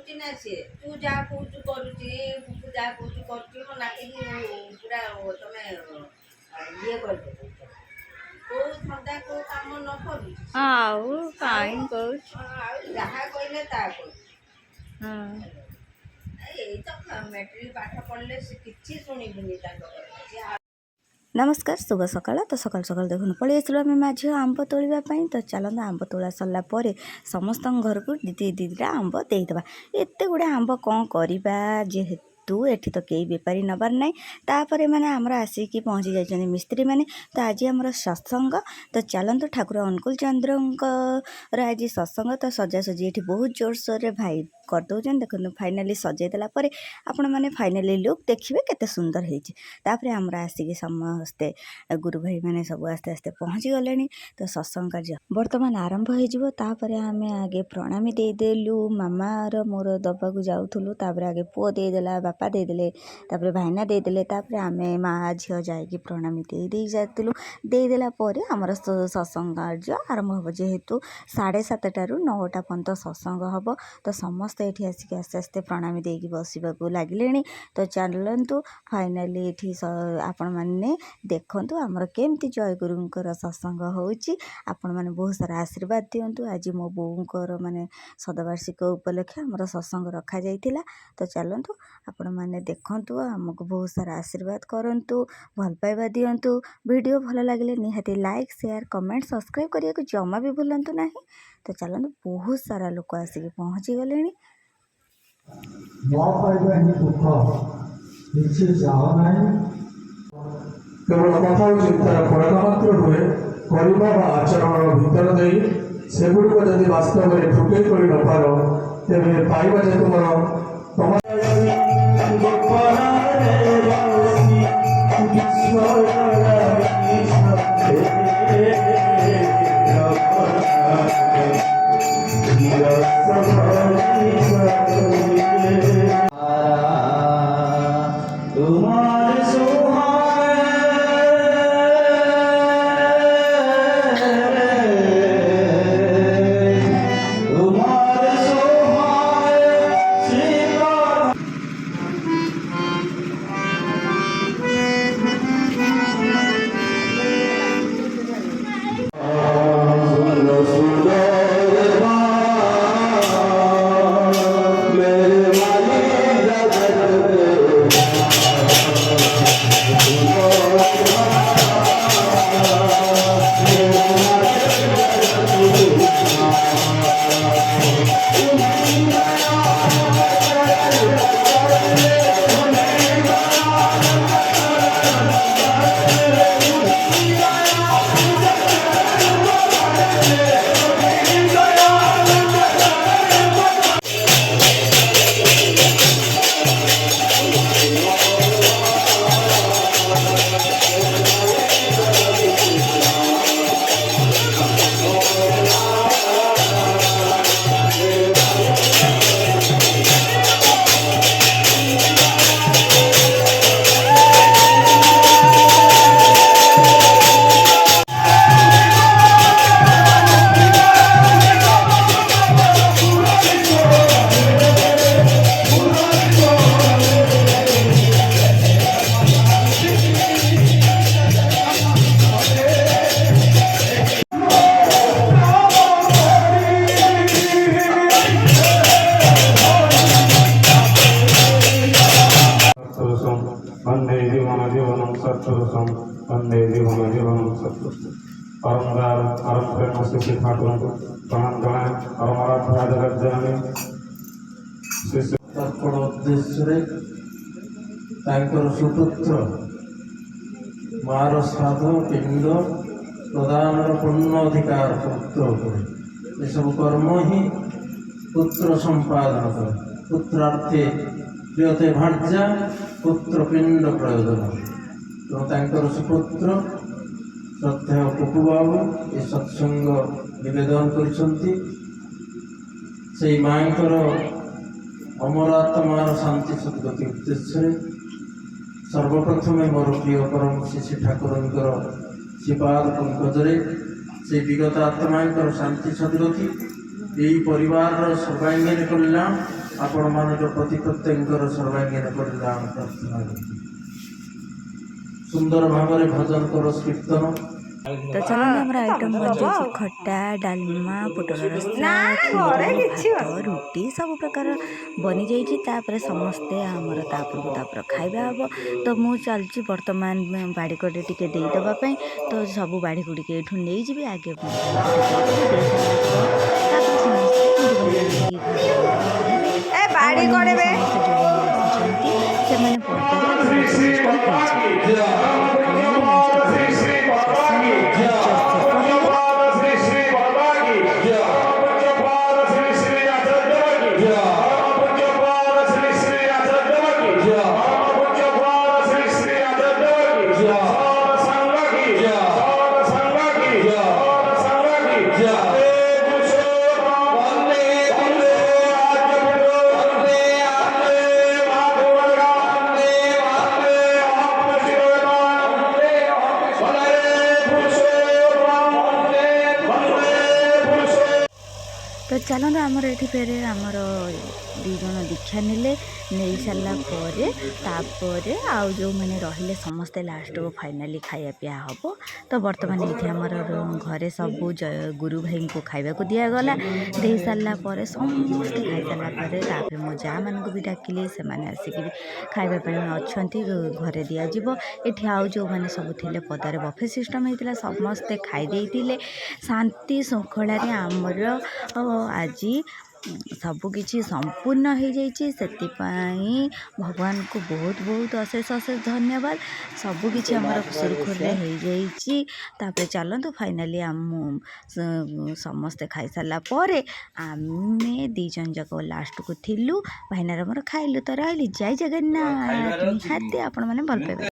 କରୁଛି ନା ସିଏ ତୁ ଯାହା କହୁଛୁ କରୁଛି ତୁ ଯାହା କହୁଛୁ କରୁଛି ମୋ ନାତିକି ପୁରା ତମେ ଇଏ କରିଦେବ କୋଉ ଧନ୍ଦା କୋଉ କାମ ନ କରୁଛି ଆଉ କାହିଁ କହୁଛୁ ଆଉ ଯାହା କହିଲେ ତାହା କରୁଛି। ହଁ ଏଇ ତ ମେଟ୍ରିକ ପାଠ ପଢ଼ିଲେ ସେ କିଛି ଶୁଣିବୁନି ତାଙ୍କ କଥା ସିଏ ନମସ୍କାର ଶୁଭ ସକାଳ। ତ ସକାଳୁ ସକାଳୁ ଦେଖୁନ ପଳେଇ ଆସିଲୁ ଆମେ ମା ଝିଅ ଆମ୍ବ ତୋଳିବା ପାଇଁ। ତ ଚାଲନ୍ତୁ ଆମ୍ବ ତୋଳା ସରିଲା ପରେ ସମସ୍ତଙ୍କ ଘରକୁ ଦିଟା ଆମ୍ବ ଦେଇଦେବା। ଏତେ ଗୁଡ଼େ ଆମ୍ବ କ'ଣ କରିବା ଯେହେତୁ ଏଠି ତ କେହି ବେପାରୀ ନେବାର ନାହିଁ। ତାପରେ ମାନେ ଆମର ଆସିକି ପହଞ୍ଚି ଯାଇଛନ୍ତି ମିସ୍ତ୍ରୀ ମାନେ। ତ ଆଜି ଆମର ସତ୍ସଙ୍ଗ। ତ ଚାଲନ୍ତୁ ଠାକୁର ଅନୁକୂଳ ଚନ୍ଦ୍ରଙ୍କର ଆଜି ସତ୍ସଙ୍ଗ। ତ ସଜାସଜି ଏଠି ବହୁତ ଜୋରସୋରରେ ଭାଇ କରିଦେଉଛନ୍ତି। ଦେଖନ୍ତୁ ଫାଇନାଲି ସଜାଇ ଦେଲା ପରେ ଆପଣମାନେ ଫାଇନାଲି ଲୁକ୍ ଦେଖିବେ କେତେ ସୁନ୍ଦର ହେଇଛି। ତାପରେ ଆମର ଆସିକି ସମସ୍ତେ ଗୁରୁ ଭାଇ ମାନେ ସବୁ ଆସ୍ତେ ଆସ୍ତେ ପହଞ୍ଚି ଗଲେଣି। ତ ସତ୍ସଙ୍ଗ କାର୍ଯ୍ୟ ବର୍ତ୍ତମାନ ଆରମ୍ଭ ହେଇଯିବ। ତାପରେ ଆମେ ଆଗେ ପ୍ରଣାମୀ ଦେଇଦେଲୁ ମାମାର ମୋର ଦବାକୁ ଯାଉଥିଲୁ। ତାପରେ ଆଗେ ପୁଅ ଦେଇଦେଲା, ବାପା ଦେଇଦେଲେ, ତାପରେ ଭାଇନା ଦେଇଦେଲେ, ତାପରେ ଆମେ ମା ଝିଅ ଯାଇକି ପ୍ରଣାମୀ ଦେଇ ଯାଇଥିଲୁ। ଦେଇଦେଲା ପରେ ଆମର ସତ୍ସଙ୍ଗ କାର୍ଯ୍ୟ ଆରମ୍ଭ ହେବ। ଯେହେତୁ 7:30ରୁ 9ଟା ପର୍ଯ୍ୟନ୍ତ ସତ୍ସଙ୍ଗ ହେବ। ତ ସମସ୍ତେ ଏଠି ଆସିକି ଆସ୍ତେ ଆସ୍ତେ ପ୍ରଣାମୀ ଦେଇକି ବସିବାକୁ ଲାଗିଲେଣି। ତ ଚାଲନ୍ତୁ ଫାଇନାଲି ଏଠି ଆପଣମାନେ ଦେଖନ୍ତୁ ଆମର କେମିତି ଜୟଗୁରୁଙ୍କର ସତ୍ସଙ୍ଗ ହେଉଛି। ଆପଣମାନେ ବହୁତ ସାରା ଆଶୀର୍ବାଦ ଦିଅନ୍ତୁ। ଆଜି ମୋ ବୋଉଙ୍କର ମାନେ ଶତବାର୍ଷିକ ଉପଲକ୍ଷେ ଆମର ସତ୍ସଙ୍ଗ ରଖାଯାଇଥିଲା। ତ ଚାଲନ୍ତୁ ଆପଣମାନେ ଦେଖନ୍ତୁ, ଆମକୁ ବହୁତ ସାରା ଆଶୀର୍ବାଦ କରନ୍ତୁ, ଭଲ ପାଇବା ଦିଅନ୍ତୁ। ଭିଡ଼ିଓ ଭଲ ଲାଗିଲେ ନିହାତି ଲାଇକ୍, ସେୟାର, କମେଣ୍ଟ, ସବସ୍କ୍ରାଇବ୍ କରିବାକୁ ଜମା ବି ଭୁଲନ୍ତୁ ନାହିଁ। ତ ଚାଲନ୍ତୁ ବହୁତ ସାରା ଲୋକ ଆସିକି ପହଞ୍ଚି ଗଲେଣି। ନ ପାଇବା ହିଁ ଦୁଃଖ, କିଛି ଯାଅ ନାହିଁ। କେବଳ କଥା ଓ ଚିନ୍ତାର ଫଳକ ମାତ୍ର ହୁଏ। କରିବା ବା ଆଚରଣର ଭିତର ଦେଇ ସେଗୁଡ଼ିକ ଯଦି ବାସ୍ତବରେ ଫୁଟେଇ କରି ନପାର, ତେବେ ପାଇବା ଯେ ତୁମର वंदे जीवन सत्पुरुषम वंदे जीवन सत्पुरुषम परम प्रेम से ठाकुर प्रणाम जनाए परम आराध्या जगत जननी तर्पण उद्देश्य सुपुत्र मार श्राद्ध पिंड प्रदान पूर्ण अधिकार पुत्र ये सब कर्म ही पुत्र संपादन करे। पुत्रार्थे प्रियते भार्या पुत्र पिंड प्रयोजन तेणु सुपुत्र श्रद्धेय पुपु बाबू ये सत्संग निवेदन करिसंती से मांकर अमरात्मार शांति सद्गति उद्देश्य सर्वप्रथम मोर प्रिय परम श्री ठाकुर श्रीपाद पंकजरे से विगत आत्मा शांति सद्गति यही परिवार सर्वांगीन कल्याण ଆପଣମାନଙ୍କ ପ୍ରତି ପ୍ରତ୍ୟେକଙ୍କର ସର୍ବାଙ୍ଗୀନ କଲ୍ୟାଣ ପ୍ରାର୍ଥନା କରୁଛି। ସୁନ୍ଦର ଭାବରେ ଭଜନ କର କୀର୍ତ୍ତନ। ତ ଚାଲନ୍ତୁ ଆମର ଆଇଟମ୍ ବଞ୍ଚିଛି ଖଟା ଡାଲମା ପୋଟଳ ରସା କ୍ଷୀରି ଭାତ ରୁଟି ସବୁ ପ୍ରକାର ବନିଯାଇଛି। ତାପରେ ସମସ୍ତେ ଆମର ତାପରକୁ ଖାଇବା ହେବ। ତ ମୁଁ ଚାଲିଛି ବର୍ତ୍ତମାନ ବାଡ଼ିକଟେ ଟିକେ ଦେଇଦେବା ପାଇଁ। ତ ସବୁ ବାଡ଼ିକୁ ଟିକେ ଏଇଠୁ ନେଇଯିବି ଆଗେ ବାଡ଼ି କଡ଼େ ସେମାନେ ତ ଚାଲନ୍ତୁ ଆମର ଏଠି ଫେରେ ଆମର 2 ଜଣ ଦୀକ୍ଷା ନେଇ ସାରିଲା ପରେ ତାପରେ ଆଉ ଯେଉଁମାନେ ରହିଲେ ସମସ୍ତେ ଲାଷ୍ଟକୁ ଫାଇନାଲି ଖାଇବା ପିଇବା ହେବ। ତ ବର୍ତ୍ତମାନ ଏଇଠି ଆମର ଘରେ ସବୁ ଗୁରୁ ଭାଇଙ୍କୁ ଖାଇବାକୁ ଦିଆଗଲା। ଦେଇ ସାରିଲା ପରେ ସମସ୍ତେ ଖାଇସାରିଲା ପରେ ତାପରେ ମୋ ଯାଆ ମାନଙ୍କୁ ବି ଡାକିଲି, ସେମାନେ ଆସିକି ବି ଖାଇବା ପାଇଁ ଅଛନ୍ତି, ଘରେ ଦିଆଯିବ। ଏଠି ଆଉ ଯେଉଁମାନେ ସବୁ ଥିଲେ ପଦାରେ ବଫେ ସିଷ୍ଟମ୍ ହେଇଥିଲା, ସମସ୍ତେ ଖାଇ ଦେଇଥିଲେ। ଶାନ୍ତି ଶୃଙ୍ଖଳାରେ ଆମର ଆଜି ସବୁକିଛି ସମ୍ପୂର୍ଣ୍ଣ ହେଇଯାଇଛି। ସେଥିପାଇଁ ଭଗବାନଙ୍କୁ ବହୁତ ଅଶେଷ ଧନ୍ୟବାଦ। ସବୁକିଛି ଆମର ସୁରୁଖୁରୁରେ ହେଇଯାଇଛି। ତାପରେ ଚାଲନ୍ତୁ ଫାଇନାଲି ସମସ୍ତେ ଖାଇସାରିଲା ପରେ ଆମେ 2 ଜଣ ଯାକ ଲାଷ୍ଟକୁ ଥିଲୁ, ଭାଇନାର ମୋର ଖାଇଲୁ। ତ ରହିଲି, ଜୟ ଜଗନ୍ନାଥ। ନିହାତି ଆପଣମାନେ ଭଲ ପାଇବେ।